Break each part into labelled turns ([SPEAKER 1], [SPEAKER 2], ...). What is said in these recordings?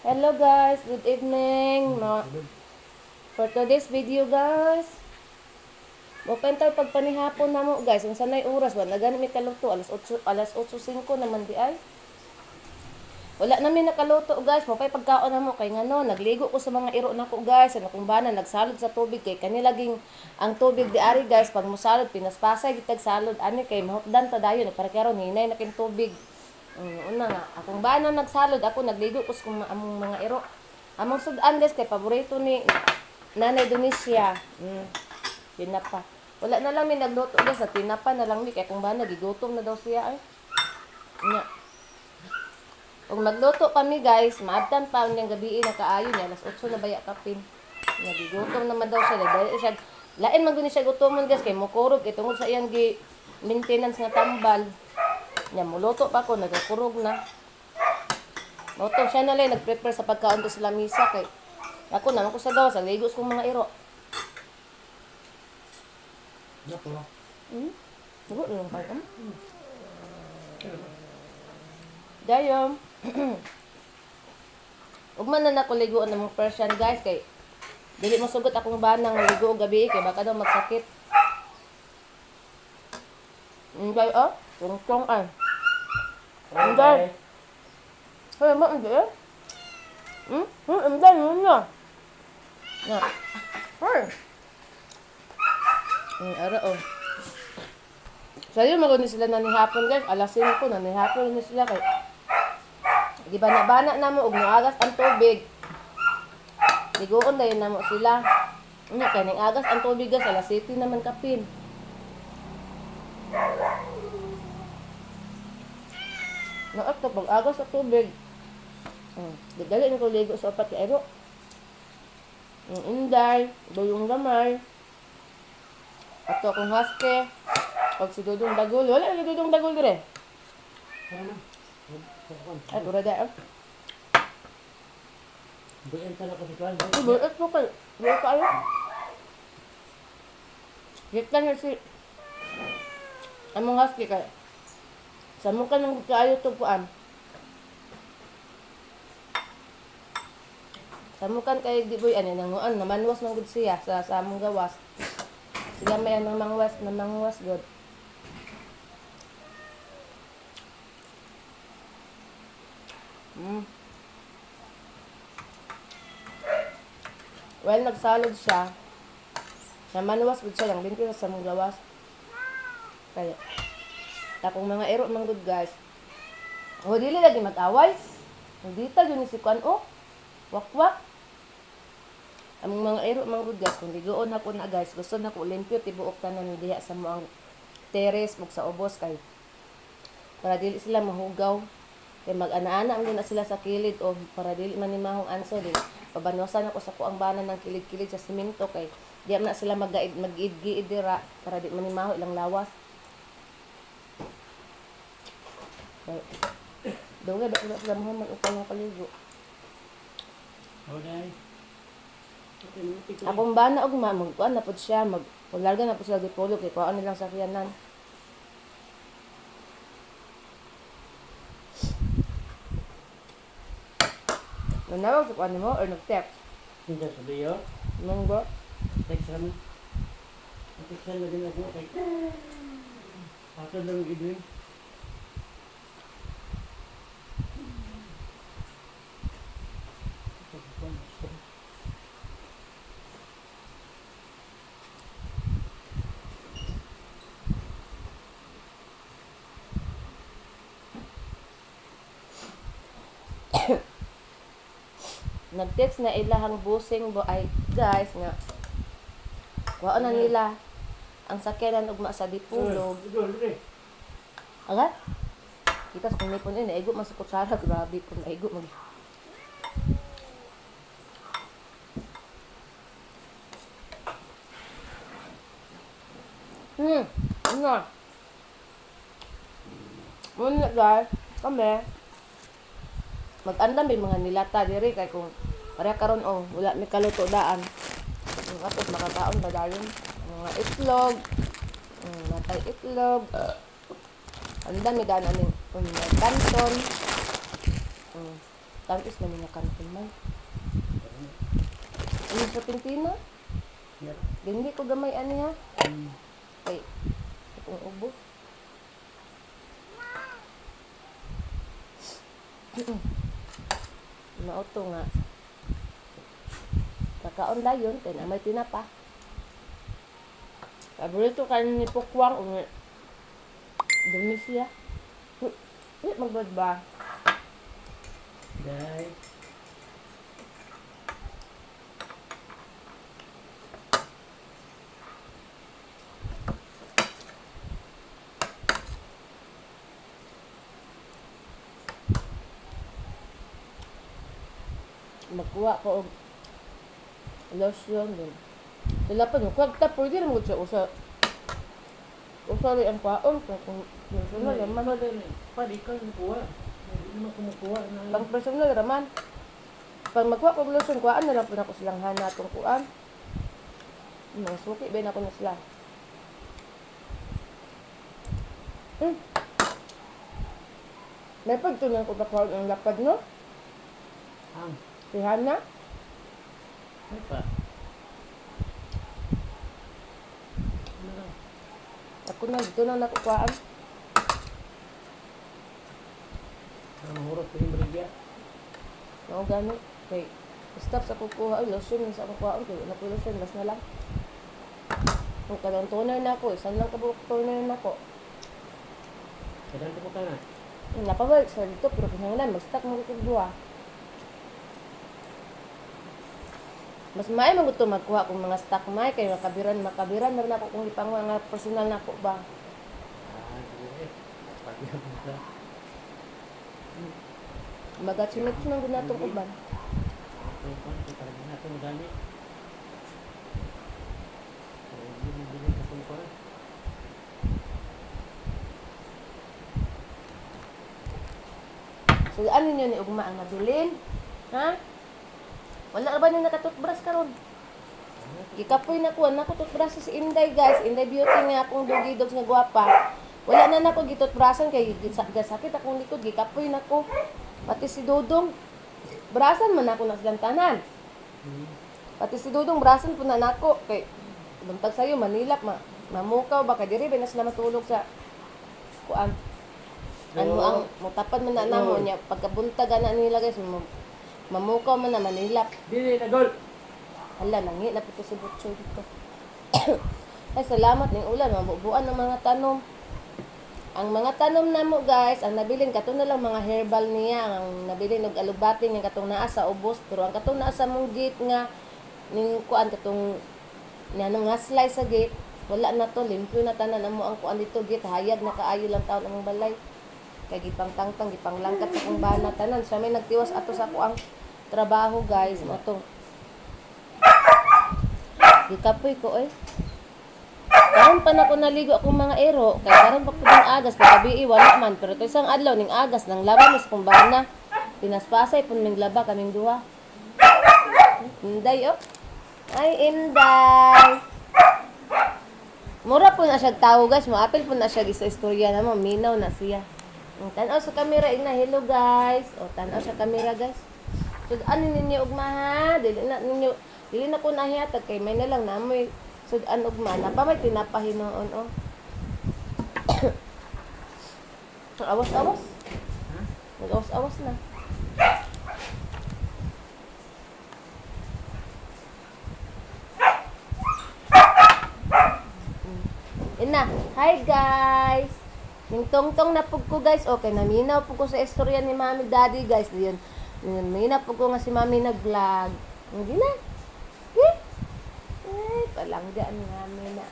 [SPEAKER 1] Hello guys, good evening. For today's video guys, mupen tayo pagpanihapon na mo guys. Kung sanay oras, wala gani may kaluto. Alas 8:05 naman di ay. Wala namin nakaluto guys. Mapay pagkaon na mo. Kay nga no, nagligo ko sa mga iro na ko guys. Ano kung bana, nagsalod sa tubig. Kay kanilaging ang tubig di ari guys. Pag musalod, pinaspasay, gitag salod. Ani kay mahutdan ta dayon. Parakero, hinay na kin tubig. Una nga, akong bana nagsalod, ako nagligo ko sa among mga iro. Among sudan guys, kay paborito ni Nanay Donisha. Tinapa. Wala na lang may nagluto guys, sa tinapa na lang ni, kay akong bana, gigutom na daw siya ay. Nya. Kung magluto kami guys, maabtan pa niyang gabi na kaayo niya, alas 8 na baya kapin. Nya, gigutom naman daw siya. Dahil siya, lain man guni siya gutomon guys, kay mukurog, kay tungod sa iyang maintenance nga tambal. Nya, muluto pa ako, nagkurog na. Luto siya na lang, nag-prepare sa pagkaon ko sa lamisa. Kay ako naman ko sa gawas, ligos kong mga iro. Sugot lang kayo. Dayom. Ugman na nako liguan ng mga Persian guys. Kay dili mo sugot akong banang ligo gabi. Kay baka daw magsakit. Hindi oh. Tungtong ay. Hindi. Hoy, mo hindi eh. Hindi mo na. Na. Hoy. Ara oh. Sayo maguni sila na ni hapon guys. Alas 5 na ni hapon ni sila kay. Di ba nabana na mo og agas ang tubig. Liguon dayon na mo sila. Nya kay ning agas ang tubig guys, alas 7 naman kapin. Naat ka pag agas sa tubig. Dali na ko ligo sa upat ka ero. Inday, duyong gamay. Ato akong husky. Pag si Dudong Dagol. Wala na Dudong Dagol dire. Ay, pura da.
[SPEAKER 2] Buyan ka na kasi tuwan.
[SPEAKER 1] Buyan mo kayo. Buyan kayo. Gita nga si among husky kayo. Sa mukha ng kayo tupuan. Sa mukha kayo di boy, nanguan, namanwas ng good siya sa among gawas. Sila may namangwas god. Well, nagsalod siya. Namanwas good siya lang din sa among gawas. Kaya akong mga ero man good guys. O dili lagi mag-away. Hindi ta yun si Kwan o. Wakwak. Among mga ero man good guys, kung ligoon ako na guys, gusto na ko limpyo tibuok tanan diha sa moang teres mug sa ubos kay para dili sila mahugaw. Kay mag-ana-ana ang na sila sa kilid o para dili man ni mahong anso di. Pabanosan ako sa kuang bana ng kilid-kilid sa semento kay di na sila mag-giid dira para di man ni maho ilang lawas. Dugay ba sila mo mag-upay ng kaligo.
[SPEAKER 2] Okay.
[SPEAKER 1] Akong bana og magkuan na pud siya larga na pud sila gipolo kay kuan nilang sakyanan. Nanawag sa kuan mo or nag-text?
[SPEAKER 2] Hindi sa biyo.
[SPEAKER 1] Nung ba?
[SPEAKER 2] Text mo. Text mo din ako. Ako lang i-doing.
[SPEAKER 1] Nag-text na ilahang busing ay guys nga kuha na nila ang sakyanan ugma sa dipulog. Aga? Kita sa kung may punin, naigo man sa kutsara, grabe kung naigo mag... Ano? Muna guys, kami mag-andam may mga nilata diri kay kung pareha karon wala may kaluto daan. Tapos makakaon ba dayon mga itlog, matay itlog. Ang dami daan aning kanton. Tangis na nila kanton man. Ano sa Pintina?
[SPEAKER 2] Yep.
[SPEAKER 1] Hindi ko gamay ani ha.
[SPEAKER 2] Hmm.
[SPEAKER 1] Kay itong ubos. Nauto nga. Kakaon dayon, kaya na may tinapa. Paborito ka ni Pukwang, dumi siya. Magbad ba?
[SPEAKER 2] Dahil.
[SPEAKER 1] Magkuha ko og lotion din. Sila pa nung kwagta, pwede rin mo siya usali ang paon kung personal raman.
[SPEAKER 2] Pwede ikaw kumukuha. Hindi mo kumukuha na.
[SPEAKER 1] Pang personal raman. Pag magkuha ko og lotion, kuhaan na lang po na ko silang hana itong kuhaan. Suki ba na ko na sila. May pagtunan ko ba ang lapad, no?
[SPEAKER 2] Ang.
[SPEAKER 1] Si Hana.
[SPEAKER 2] Ano pa? Ano lang?
[SPEAKER 1] Ako na, dito na nakukuhaan.
[SPEAKER 2] Ang mahurot ko yung brigya.
[SPEAKER 1] Oo, gano'n. Kay, stop sa kukuha. Ay, lotion sa kukuhaan. Kaya wala po lotion, mas na lang. Kung kadang toner na ako, isan lang kabuk toner na ako.
[SPEAKER 2] Kadang ko ka na.
[SPEAKER 1] Napabalik sa dito, pero kinahanglan, mag-stock mo ko duwa. Mas may mga gusto magkuha kung mga stock may, kaya makabiran na ako kung ipang mga personal na ako ba.
[SPEAKER 2] Sige. Pagyan mo ka.
[SPEAKER 1] Magatsunod ko nang gunatong uban.
[SPEAKER 2] Okay, talaga na ito madali. Hindi mo bilhin ka kung kuha.
[SPEAKER 1] So, ano nyo ni Ugma ang nabilin? Ha? Wala ba nyo nakatutbrush karon? Gikapoy na ko toothbrush si Inday, guys. Inday Beauty nga akong dogi dogs nga gwapa. Wala na nako gitutbrushan kay gasakit akong likod, gikapoy na ko. Pati si Dudong brasan man ako na silang tanan. Pati si Dudong brasan po na nako kay buntag sayo manilap mamukaw ba kay diri ba na sila matulog sa kuan. Ano ang mutapad man na namo nya pagkabuntag ana nila guys mamukaw man na manilap.
[SPEAKER 2] Dili na gol.
[SPEAKER 1] Hala, nangi na po si Butchoy dito. Ay, salamat ng ulan. Mabubuan ng mga tanom. Ang mga tanom na mo, guys, ang nabilin, katong na lang mga herbal niya. Ang nabilin, og alubating, yung katong naa sa ubos. Pero ang katong naa sa mong gate nga, ning kuan, katong nga slice sa gate, wala na to. Limpyo na tanan mo ang kuan dito gate. Hayag na kaayo lang taon ang balay. Kaya gipang tangtang, gipang langkat sa kong bana tanan. Siya may nagtiwas ato sa kuang trabaho, guys. Mato. Gikapoy ko karon pa na ko naligo akong mga ero kay karon pa pud ang agas kay gabi wala man pero to isang adlaw ning agas nang laba mis kung bana pinaspasay pud ming laba kaming duha. Inday ay Inday mura po na siya tao guys moapil po na siya sa istorya na mo minaw na siya. Tan-aw sa camera ina hello guys tan-aw sa camera guys so ano ninyo ugma ha dili na ko nahihatag kay may na lang namoy sudan ugma na pa may tinapahinoon awas-awas. Mag-awas-awas na. Ina, hi guys. Ning tongtong na pug ko guys. Okay, naminaw pug ko sa istorya ni Mami Daddy guys. Diyon. Naminaw pug ko nga si Mami nag-vlog. Hindi na. Ay, palanggaan namin na.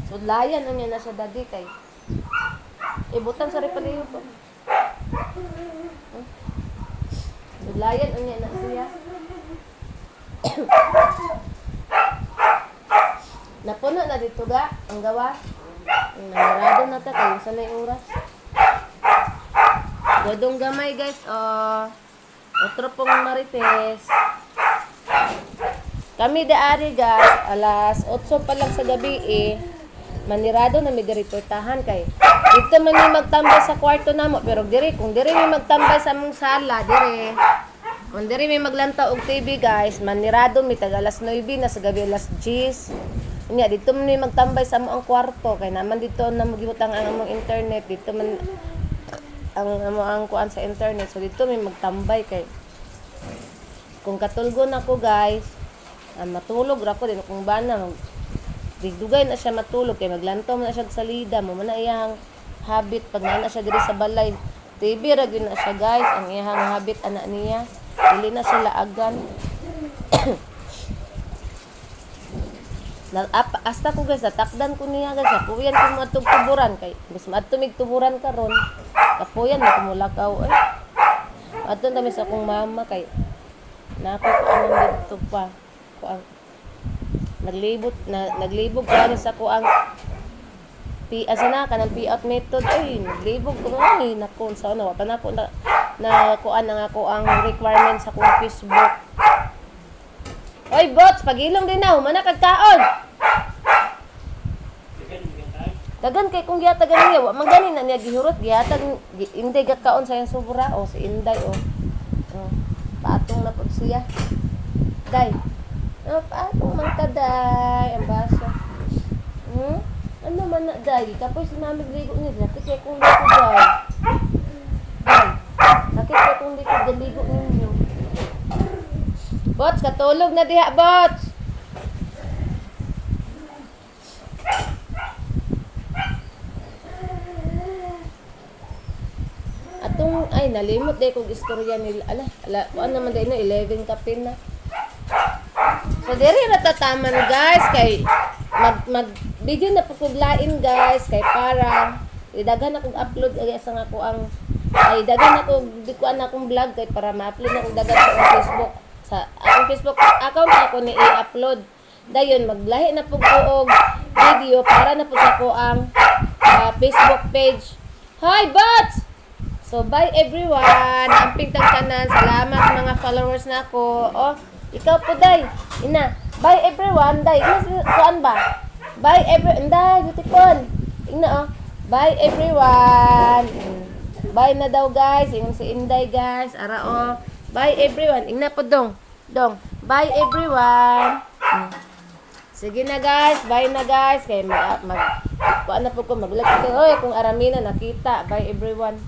[SPEAKER 1] So, layan ang yan na sa daddy kay. Ibutan sa repaliyo po. So, layan ang yan na siya. Napuno na dito ga, ang gawa. Nangarado na ta, kayo sa na oras. Godong gamay guys, otro pong marites. Kami daari guys, alas 8 pa lang sa gabi manirado na mi diri portahan kay dito man mi magtambay sa kwarto namo pero diri kung diri mi magtambay sa mong sala diri kung diri mi maglanta og TV guys manirado mi tag alas 9 na sa gabi alas 10 nya dito man mi magtambay sa among kwarto kay naman dito na magihutang ang among internet dito man ang kuan sa internet so dito mi magtambay kay kung katulgon ako guys matulog ra ko din kung bana digdugay na siya matulog kay maglantaw man na siya sa salida mo man na iyang habit pag na siya diri sa balay TV ra gyud na siya guys ang iyang habit ana niya dili na siya laagan hasta ko guys natakdan ko niya guys kapuyan ko mo atong tuburan kay gusto adto mig tuburan karon kapuyan na kumulakaw ay adto na mi sa akong mama kay nako ko anong dito pa ko ang naglibog kami sa ko ang asa na kanang payout method ay naglibog ko ay nako sa ano pa na ko na kuan nga ako ang requirements sa kong Facebook. Oy bots pagilong din na humana kag kaon dagan kay kung giyatagan niya wa man gani na niya gihurot giyatag inday gakaon sa yang sobra o si inday patong na pud siya day patong man ka day ang baso ano man na day tapos sinamig ligo niya sakit kay kung ligo day sakit kay kung ligo ninyo bots katulog na diha bots atong ay nalimot day kog istorya nila ala ano naman day no 11 kapin na so diri natataman guys kay mag video na pagkuglain guys kay para idaghan akong upload sa nga ko ang ay daghan ako di ko akong vlog kay para ma-upload na kog daghan sa akong Facebook sa akong Facebook account ako ni i-upload dayon maglahi na pug og video para na pud sa ko ang Facebook page. Hi bots. So bye everyone. Amping tang tanan. Salamat sa mga followers na ako. Oh, ikaw po day. Ina. Bye everyone. Day. Kuan ba? Bye everyone. Day, beautiful. Ina oh. Bye everyone. Bye na daw guys. Ingon si Inday guys. Ara oh. Bye everyone. Ina po dong. Dong. Bye everyone. Sige na guys. Bye na guys. Kay kuan na po ko maglag. Oy, kung aramina nakita. Bye everyone.